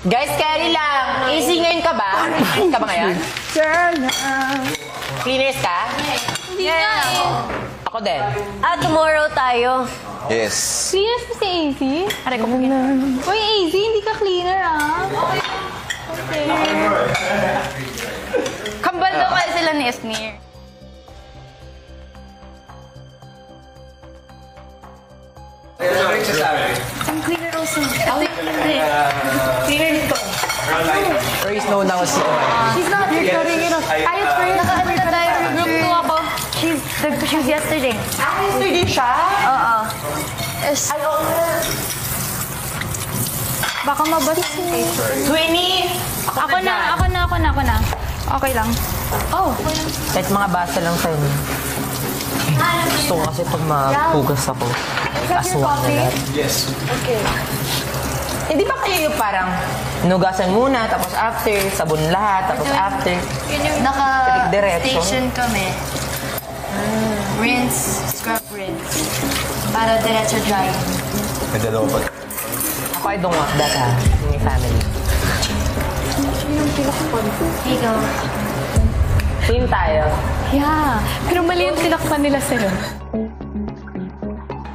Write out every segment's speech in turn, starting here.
Guys, carry lang. Easy ngayon ka ba? Clean ka ba ngayon? Cleaners ka? Hindi nga eh. Ako din. Tomorrow tayo. Yes. Cleaners pa si AZ? Aray ko po Uy, AZ, hindi ka cleaner Okay. Kambal daw kaya sila ni Esnir. Ang cleaner also. Cleaner nito. There is no now si She's not recording it. Ayot pa yun. Naka-ano tayo. Group 2 ako. She's yesterday. Yesterday siya? Oo. Baka mabasa si... Twinnie! Ako na. Okay lang. Oh. Kahit mga basa lang sa inyo. Gusto ko kasi pag mapugas ako. Aswang na lahat. Yes. Okay. Hindi ba kayo yung parang nugasan muna, tapos after, sabon lahat, tapos after. Naka-station kami. Rinse, scrub rinse. Para diretso dry. May dalawa pa. Ako I don't want that ha, in my family. Higo. Team tayo. Yeah. Pero mali yung tinakpan nila sa'yo.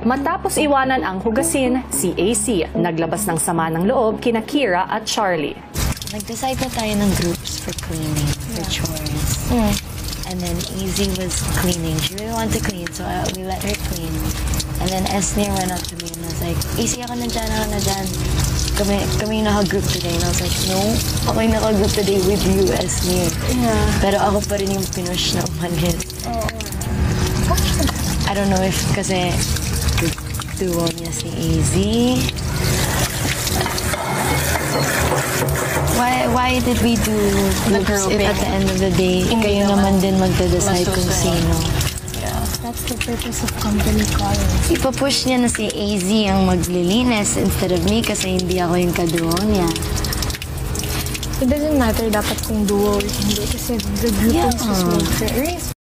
Matapos iwanan ang hugasin, si AC naglabas ng sama ng loob kina Kira at Charlie. Nag-decide na tayo ng groups for cleaning, for chores. And then Easy was cleaning. She really wanted to clean, so we let her clean. And then Esnir went up to me and was like, Easy, ako na dyan. Kami naka-group today. And I was like, no, ako yung naka-group today with you, Esnir. Yeah. Pero ako pa rin yung pinush na umalis. I don't know if kasi duo niya si Easy. Why did we do groups if at the end of the day, kayo naman din magde-decide kung sino? That's the purpose of company colors. Ipapush niya na si AZ ang maglilinis instead of me kasi hindi ako yung kaduo niya. It doesn't matter dapat kung duo or hindi kasi the group is just made for